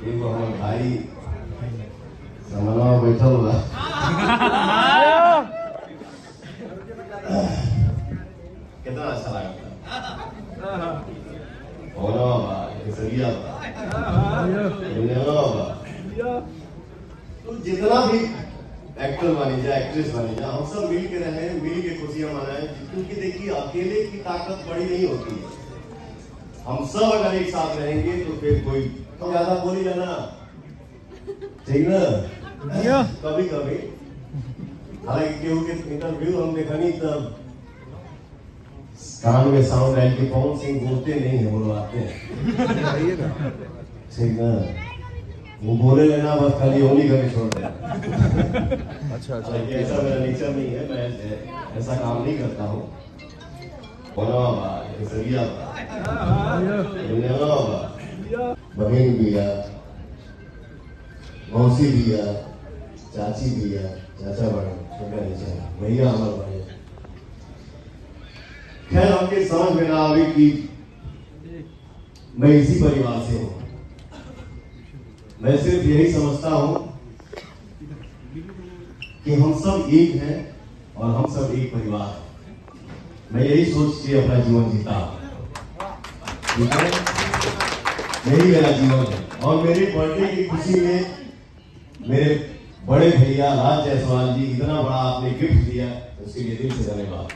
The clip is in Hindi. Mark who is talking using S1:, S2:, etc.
S1: एक हमारे भाई समन्वय बैठा हुआ कितना अच्छा लगता तो जितना भी एक्टर बनी जाए एक्ट्रेस बनी जाए हम सब मिल के रहे मिल के खुशियां मनाएं क्योंकि देखिए अकेले की ताकत बड़ी नहीं होती है। हम सब अगर एक साथ रहेंगे तो फिर कोई तो ज्यादा बोली जाना ठीक ना कभी कभी हालांकि केहू के इंटरव्यू हम देखनी तब कान में साउंड आए कि पवन सिंह बोलते नहीं है बुलवाते हैं ठीक ना वो बोले लेना बस खाली होली करके छोड़ दे। अच्छा ऐसा मेरा नेचर नहीं है, मैं ऐसा काम नहीं करता हूँ। बहन भी है, मौसी भी है, चाची भी है, चाचा बड़े छोटा नीचे भैया हमारे बड़े। खैर आपके समझ में ना आवे कि मैं इसी परिवार से हूँ। मैं सिर्फ यही समझता हूं कि हम सब एक हैं और हम सब एक परिवार हैं। मैं यही सोच के अपना जीवन जीता, ठीक है? यही मेरा जीवन है और मेरे बर्थडे की खुशी में मेरे बड़े भैया राज जायसवाल जी इतना बड़ा आपने गिफ्ट दिया, उसके लिए दिल से धन्यवाद।